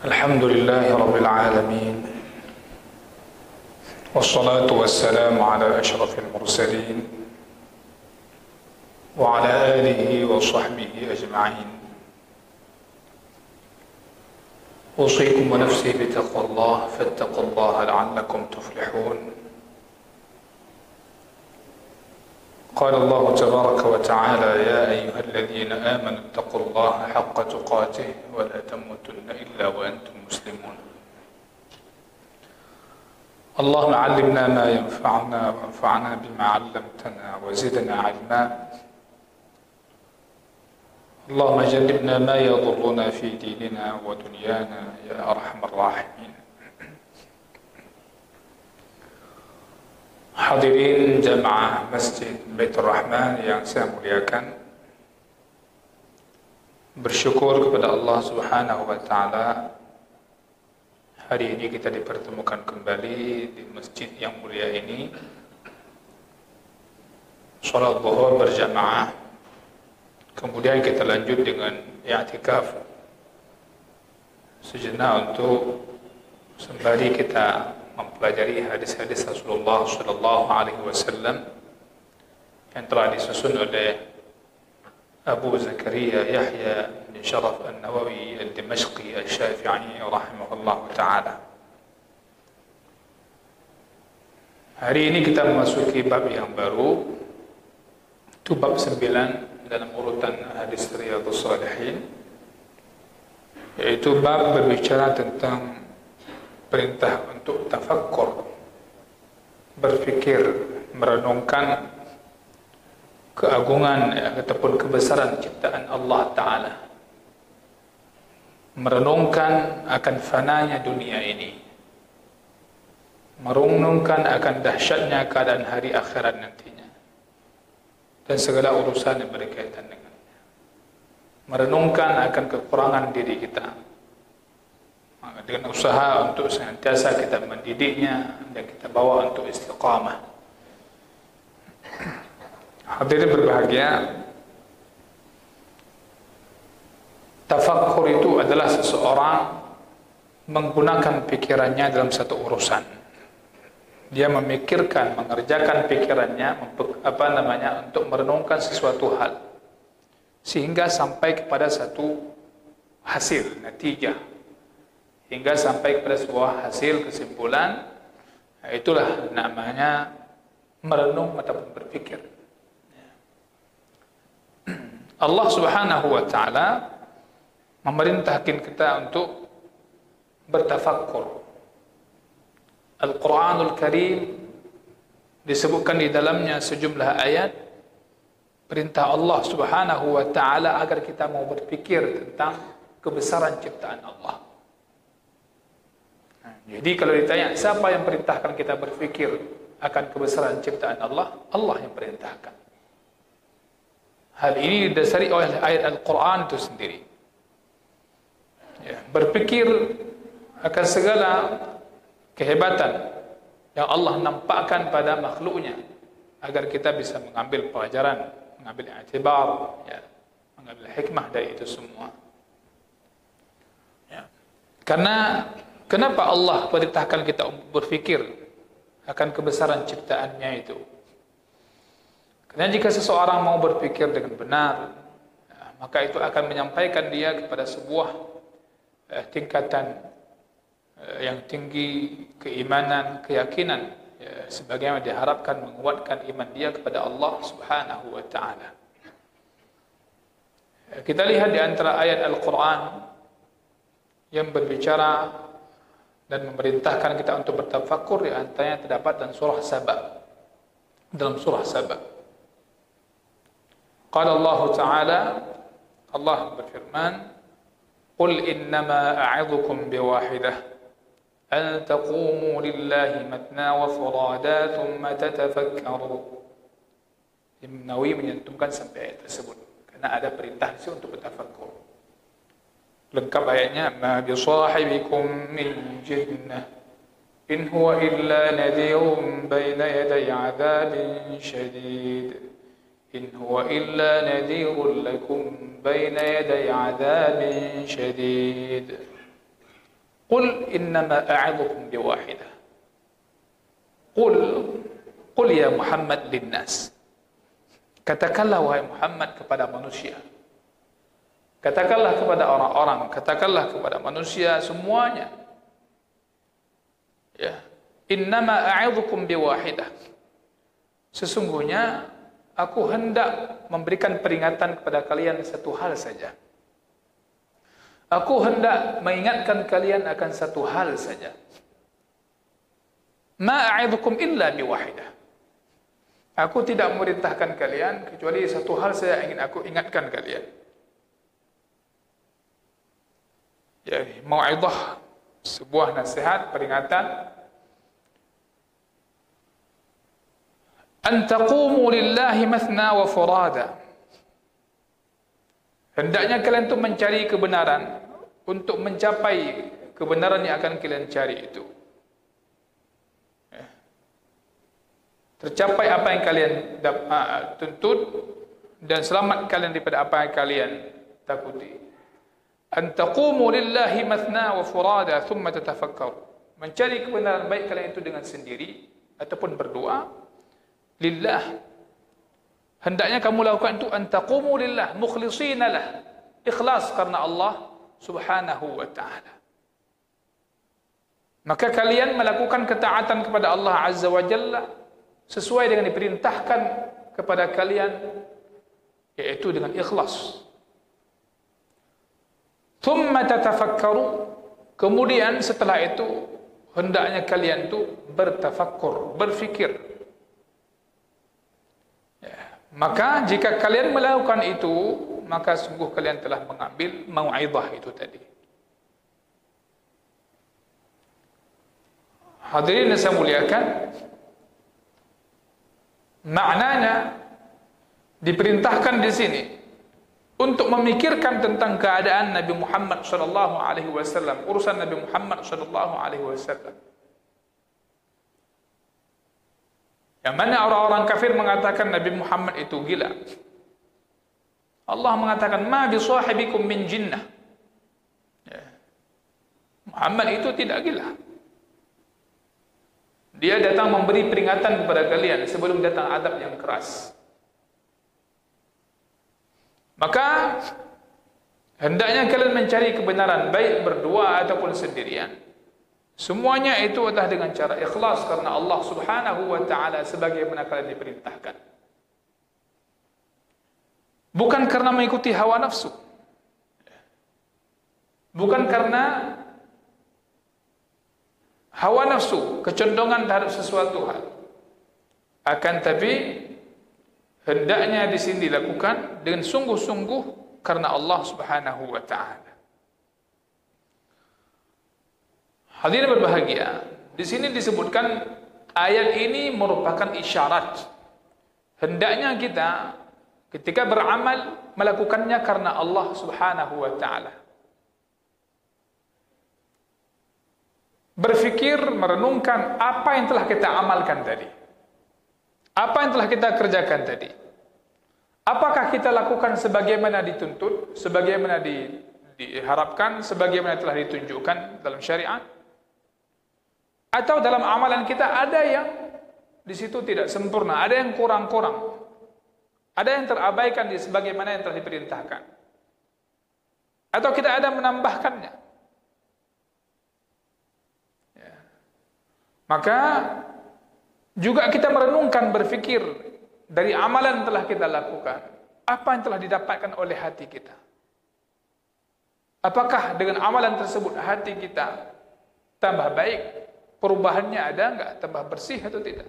الحمد لله رب العالمين، والصلاة والسلام على أشرف المرسلين وعلى آله وصحبه أجمعين. أوصيكم ونفسي بتقوى الله، فاتقوا الله لعلكم تفلحون. قال الله تبارك وتعالى: يا أيها الذين آمنوا اتقوا الله حق تقاته ولا تموتن إلا وأنتم مسلمون. اللهم علمنا ما ينفعنا وانفعنا بما علمتنا وزدنا علما. اللهم جنبنا ما يضرنا في ديننا ودنيانا يا أرحم الراحمين. Hadirin jamaah Masjid Baitur Rahman yang saya muliakan, bersyukur kepada Allah Subhanahu wa taala, hari ini kita dipertemukan kembali di masjid yang mulia ini. Salat zuhur berjamaah, kemudian kita lanjut dengan i'tikaf sejenak untuk sembari kita mempelajari hadis-hadis Rasulullah sallallahu alaihi wasallam yang telah disusun oleh Abu Zakaria Yahya bin Sharaf An-Nawawi Al-Dimashqi Al-Syafi'i rahimahullah ta'ala. Hari ini kita memasuki bab yang baru, itu bab 9 dalam urutan hadis Riyadhus Shalihin, yaitu bab berbicara tentang perintah untuk tafakkur, berfikir, merenungkan keagungan ataupun kebesaran ciptaan Allah Ta'ala, merenungkan akan fananya dunia ini, merenungkan akan dahsyatnya keadaan hari akhirat nantinya dan segala urusan yang berkaitan dengannya, merenungkan akan kekurangan diri kita dengan usaha untuk senantiasa kita mendidiknya dan kita bawa untuk istiqamah. Hadirin berbahagia, tafakkur itu adalah seseorang menggunakan pikirannya dalam satu urusan. Dia memikirkan, mengerjakan pikirannya untuk merenungkan sesuatu hal sehingga sampai kepada satu hasil, natijah, hingga sampai kepada sebuah hasil kesimpulan. Itulah namanya merenung ataupun berpikir. Allah Subhanahu wa ta'ala memerintahkan kita untuk bertafakkur. Al-Quranul Karim disebutkan di dalamnya sejumlah ayat perintah Allah Subhanahu wa ta'ala agar kita mau berpikir tentang kebesaran ciptaan Allah. Jadi kalau ditanya siapa yang perintahkan kita berfikir akan kebesaran ciptaan Allah, Allah yang perintahkan. Hal ini didasari oleh ayat Al-Quran itu sendiri. Berpikir akan segala kehebatan yang Allah nampakkan pada makhluknya agar kita bisa mengambil pelajaran, mengambil i'tibar, mengambil hikmah dari itu semua. Karena kenapa Allah perintahkan kita berfikir akan kebesaran ciptaannya itu? Karena jika seseorang mau berfikir dengan benar, maka itu akan menyampaikan dia kepada sebuah tingkatan yang tinggi keimanan, keyakinan, sebagaimana diharapkan menguatkan iman dia kepada Allah Subhanahu wa ta'ala. Kita lihat di antara ayat Al-Quran yang berbicara dan memerintahkan kita untuk bertafakkur, di antaranya terdapat dalam surah Saba. Dalam surah Saba, qala Allah Ta'ala, Allah berfirman, qul innama a'idhukum biwahidah an taqumu lillahi matna wa furada thumma tatafakkaru. Imam Nawawi menyentumkan sampai ayat tersebut karena ada perintah di situ untuk bertafakkur. Lengkap ayatnya, ma bisahibikum min jinnah in huwa illa nadhirun baina yaday 'adzabin syadid. In huwa illa nadhirun lakum baina yaday 'adzabin syadid. Qul innama a'idhukum biwahidah. Qul ya Muhammad linnas. Katakanlah wahai Muhammad kepada manusia. Katakanlah kepada orang-orang, katakanlah kepada manusia semuanya. Ya, innama a'idhukum biwahidah. Sesungguhnya aku hendak memberikan peringatan kepada kalian satu hal saja. Aku hendak mengingatkan kalian akan satu hal saja. Ma a'idhukum illa biwahidah. Aku tidak memerintahkan kalian kecuali satu hal saja ingin aku ingatkan kalian. Jadi mau'idhah, sebuah nasihat, peringatan. An taqumu lillahi mathna wa furada. Hendaknya kalian itu mencari kebenaran untuk mencapai kebenaran yang akan kalian cari itu. Tercapai apa yang kalian tuntut dan selamat kalian daripada apa yang kalian takuti. An taqumu lillahi mathna wa furada thumma tatafakkaru. Mencari kebenaran baik kalian itu dengan sendiri ataupun berdoa lillah. Hendaknya kamu lakukan itu an taqumu lillah mukhlishina lah, ikhlas karena Allah Subhanahu wa ta'ala. Maka kalian melakukan ketaatan kepada Allah Azza wa Jalla sesuai dengan diperintahkan kepada kalian, yaitu dengan ikhlas. Thumma tatafakkaru. Kemudian setelah itu hendaknya kalian itu bertafakkur, berfikir. Maka jika kalian melakukan itu, maka sungguh kalian telah mengambil mau'idhah itu tadi. Hadirin yang saya muliakan, maknanya diperintahkan di sini untuk memikirkan tentang keadaan Nabi Muhammad sallallahu alaihi wasallam, urusan Nabi Muhammad sallallahu alaihi wasallam. Yang mana orang-orang kafir mengatakan Nabi Muhammad itu gila. Allah mengatakan ma bi sahibikum min jinnah. Muhammad itu tidak gila. Dia datang memberi peringatan kepada kalian sebelum datang azab yang keras. Maka hendaknya kalian mencari kebenaran baik berdua ataupun sendirian. Semuanya itu adalah dengan cara ikhlas karena Allah Subhanahu wa ta'ala sebagaimana kalian diperintahkan. Bukan karena mengikuti hawa nafsu. Bukan karena hawa nafsu, kecondongan terhadap sesuatu hal. Akan tapi hendaknya di sini dilakukan dengan sungguh-sungguh karena Allah Subhanahu wa ta'ala. Hadirin berbahagia, di sini disebutkan ayat ini merupakan isyarat. Hendaknya kita ketika beramal melakukannya karena Allah Subhanahu wa ta'ala. Berfikir, merenungkan apa yang telah kita amalkan tadi. Apa yang telah kita kerjakan tadi. Apakah kita lakukan sebagaimana dituntut, sebagaimana diharapkan, sebagaimana telah ditunjukkan dalam syariat? Atau dalam amalan kita ada yang di situ tidak sempurna, ada yang kurang-kurang, ada yang terabaikan di sebagaimana yang telah diperintahkan, atau kita ada menambahkannya. Ya. Maka juga kita merenungkan, berfikir dari amalan yang telah kita lakukan, apa yang telah didapatkan oleh hati kita. Apakah dengan amalan tersebut hati kita tambah baik? Perubahannya ada enggak? Tambah bersih atau tidak?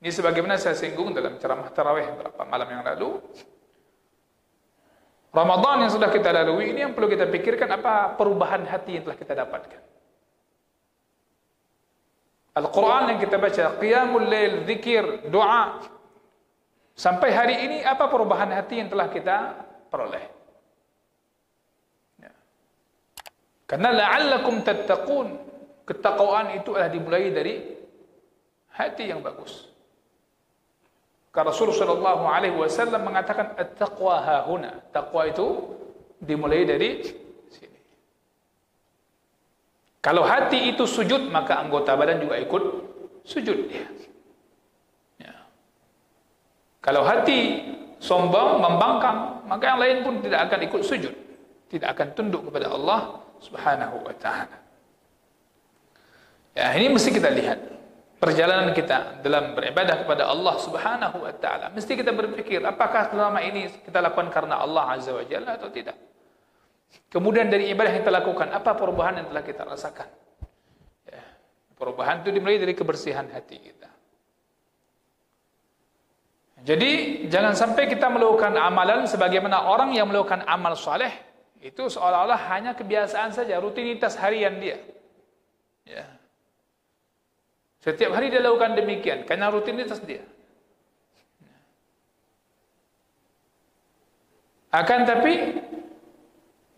Ini sebagaimana saya singgung dalam ceramah tarawih beberapa malam yang lalu. Ramadan yang sudah kita lalui ini yang perlu kita pikirkan, apa perubahan hati yang telah kita dapatkan. Al-Quran yang kita baca, qiyamul lail, zikir, doa. Sampai hari ini apa perubahan hati yang telah kita peroleh? Karena la'allakum tattaqun, ketakwaan itu adalah dimulai dari hati yang bagus. Karena Rasulullah sallallahu alaihi wasallam mengatakan at-taqwa hahuna, takwa itu dimulai dari sini. Kalau hati itu sujud, maka anggota badan juga ikut sujud dia. Ya. Kalau hati sombong, membangkang, maka yang lain pun tidak akan ikut sujud, tidak akan tunduk kepada Allah Subhanahu wa ta'ala. Ya, ini mesti kita lihat perjalanan kita dalam beribadah kepada Allah Subhanahu wa ta'ala. Mesti kita berpikir, apakah selama ini kita lakukan karena Allah Azza wa Jalla atau tidak? Kemudian dari ibadah yang kita lakukan, apa perubahan yang telah kita rasakan? Ya, perubahan itu dimulai dari kebersihan hati kita. Jadi jangan sampai kita melakukan amalan sebagaimana orang yang melakukan amal soleh itu seolah-olah hanya kebiasaan saja, rutinitas harian dia. Ya. Setiap hari dia lakukan demikian karena rutinitas dia. Akan tapi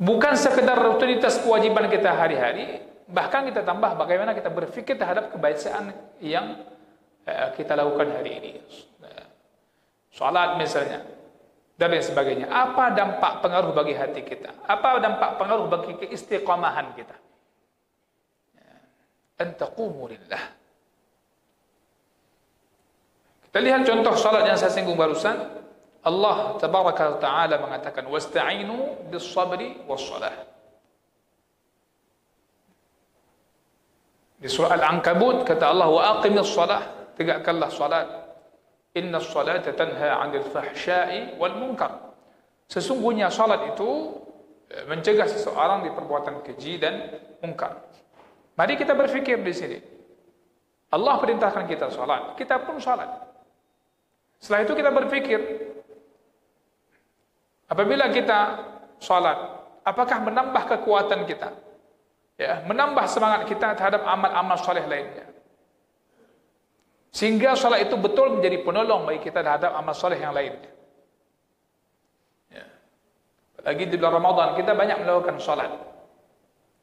bukan sekedar rutinitas kewajiban kita hari-hari, bahkan kita tambah bagaimana kita berfikir terhadap kebiasaan yang kita lakukan hari ini. Salat misalnya dan lain sebagainya. Apa dampak pengaruh bagi hati kita? Apa dampak pengaruh bagi keistiqamahan kita? An taqumu lillah. Kita lihat contoh salat yang saya singgung barusan. Allah tabaraka wa ta'ala mengatakan wasta'inu bis-sabri was-salah. Di surah Al-Ankabut kata Allah wa aqimis salah, tegakkanlah salat. Innas salata tanha 'anil fahsya'i wal munkar. Sesungguhnya salat itu mencegah seseorang dari perbuatan keji dan munkar. Mari kita berfikir di sini. Allah perintahkan kita salat, kita pun salat. Setelah itu kita berpikir, apabila kita salat, apakah menambah kekuatan kita? Ya, menambah semangat kita terhadap amal-amal saleh lainnya. Sehingga salat itu betul menjadi penolong bagi kita terhadap amal saleh yang lainnya. Ya. Lagi di bulan Ramadan kita banyak melakukan salat.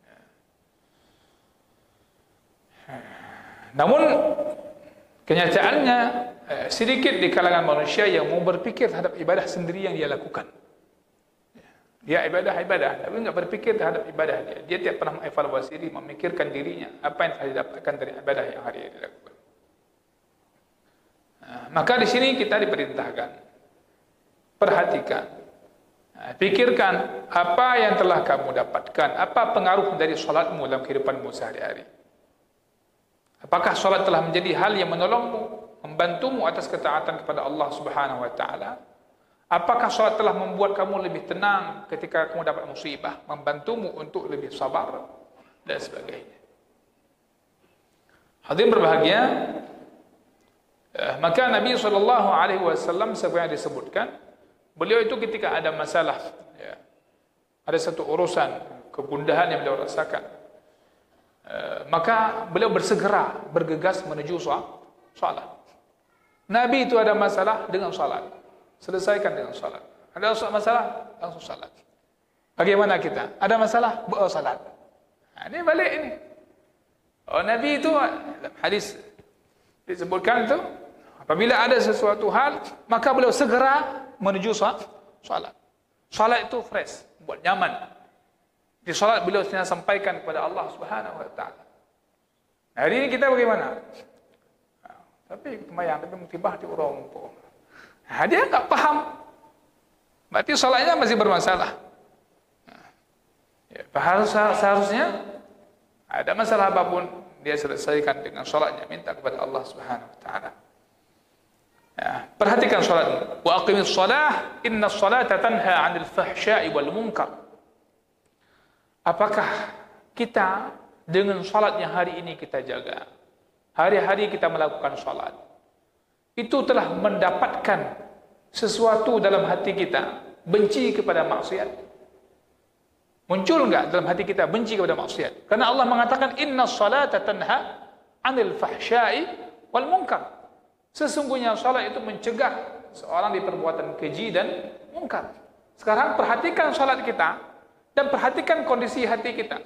Ya. Namun kenyataannya sedikit di kalangan manusia yang mau berpikir terhadap ibadah sendiri yang dia lakukan. Dia ibadah, tapi enggak berpikir terhadap ibadah dia. Dia tidak pernah mengevaluasi diri, memikirkan dirinya, apa yang telah didapatkan dari ibadah yang hari ini dilakukan. Maka di sini kita diperintahkan, perhatikan, pikirkan apa yang telah kamu dapatkan, apa pengaruh dari salatmu dalam kehidupanmu sehari-hari. Apakah salat telah menjadi hal yang menolongmu, membantumu atas ketaatan kepada Allah Subhanahu wa ta'ala? Apakah salat telah membuat kamu lebih tenang ketika kamu dapat musibah, membantumu untuk lebih sabar dan sebagainya. Hadirin berbahagia, maka Nabi SAW seperti yang disebutkan, beliau itu ketika ada masalah, ya, ada satu urusan kegundahan yang beliau rasakan, maka beliau bersegera bergegas menuju salat. Nabi itu ada masalah dengan salat, selesaikan dengan salat. Ada masalah, langsung salat. Bagaimana kita? Ada masalah, salat. Nah, ini balik ini. Oh, Nabi itu dalam hadis disebutkan itu, apabila ada sesuatu hal, maka beliau segera menuju salat. Salat itu fresh, buat nyaman. Di salat beliau sampaikan kepada Allah Subhanahu wa ta'ala. Hari ini kita bagaimana? Tapi kemayang, tapi mutibah di urung. Nah, dia tak paham. Berarti salatnya masih bermasalah. Ya, seharusnya ada masalah apapun dia selesaikan dengan salatnya, minta kepada Allah Subhanahu wa ta'ala. Ya, perhatikan salatmu. Wa aqimis shalah, innas salata tanha 'anil fahsya'i wal munkar. Apakah kita dengan salat yang hari ini kita jaga, hari-hari kita melakukan salat, itu telah mendapatkan sesuatu dalam hati kita, benci kepada maksiat? Muncul enggak dalam hati kita benci kepada maksiat? Karena Allah mengatakan innas salata tanha 'anil fahsya'i wal munkar. Sesungguhnya salat itu mencegah seorang dari perbuatan keji dan munkar. Sekarang perhatikan salat kita dan perhatikan kondisi hati kita.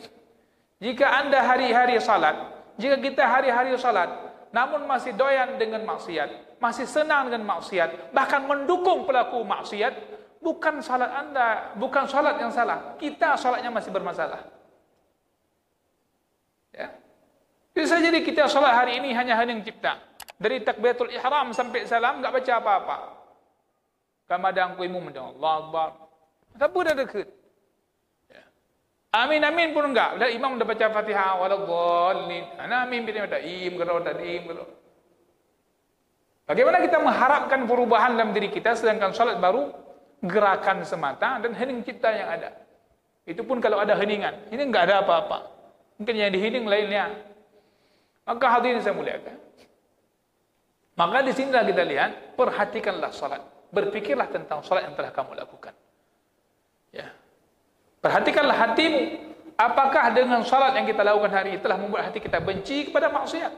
Jika Anda hari-hari salat, jika kita hari-hari salat, namun masih doyan dengan maksiat, masih senang dengan maksiat, bahkan mendukung pelaku maksiat, bukan salat Anda, bukan salat yang salah. Kita salatnya masih bermasalah. Ya. Bisa jadi kita salat hari ini hanya hening cipta. Dari takbiratul ihram sampai salam enggak baca apa-apa. Kamadang kuimu mendengar Allah Akbar. Apa dah dekat. Ya. Amin amin pun enggak. Dah imam dah baca Fatihah waladhdallin. Ana amin bila ada im kalau tak im kalau. Bagaimana kita mengharapkan perubahan dalam diri kita sedangkan salat baru gerakan semata dan hening cipta yang ada. Itu pun kalau ada heningan. Ini enggak ada apa-apa. Mungkin yang dihening lainnya. Maka hadirin saya muliakan. Maka di sinilah kita lihat, perhatikanlah salat. Berfikirlah tentang salat yang telah kamu lakukan. Ya. Perhatikanlah hatimu. Apakah dengan salat yang kita lakukan hari ini telah membuat hati kita benci kepada maksiat?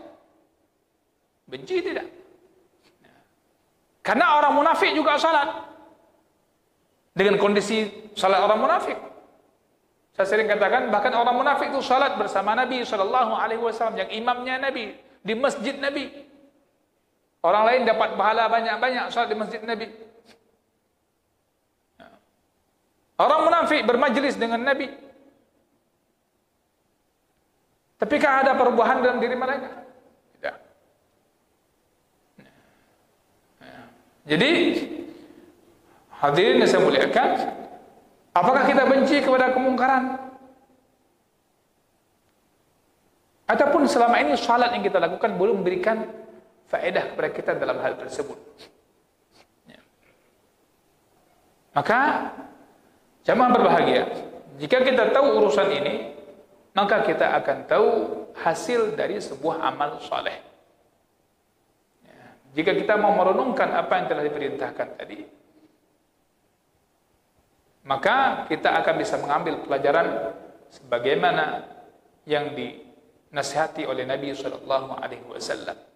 Benci tidak? Ya. Karena orang munafik juga salat. Dengan kondisi salat orang munafik. Saya sering katakan, bahkan orang munafik itu salat bersama Nabi SAW, yang imamnya Nabi, di masjid Nabi. Orang lain dapat pahala banyak-banyak salat di masjid Nabi. Orang munafik bermajlis dengan Nabi. Tapikah ada perubahan dalam diri mereka? Tidak. Jadi, hadirin yang saya muliakan, apakah kita benci kepada kemungkaran? Ataupun selama ini salat yang kita lakukan belum memberikan faedah kepada kita dalam hal tersebut? Ya. Maka jamaah berbahagia, jika kita tahu urusan ini, maka kita akan tahu hasil dari sebuah amal saleh. Ya. Jika kita mau merenungkan apa yang telah diperintahkan tadi, maka kita akan bisa mengambil pelajaran sebagaimana yang dinasihati oleh Nabi SAW.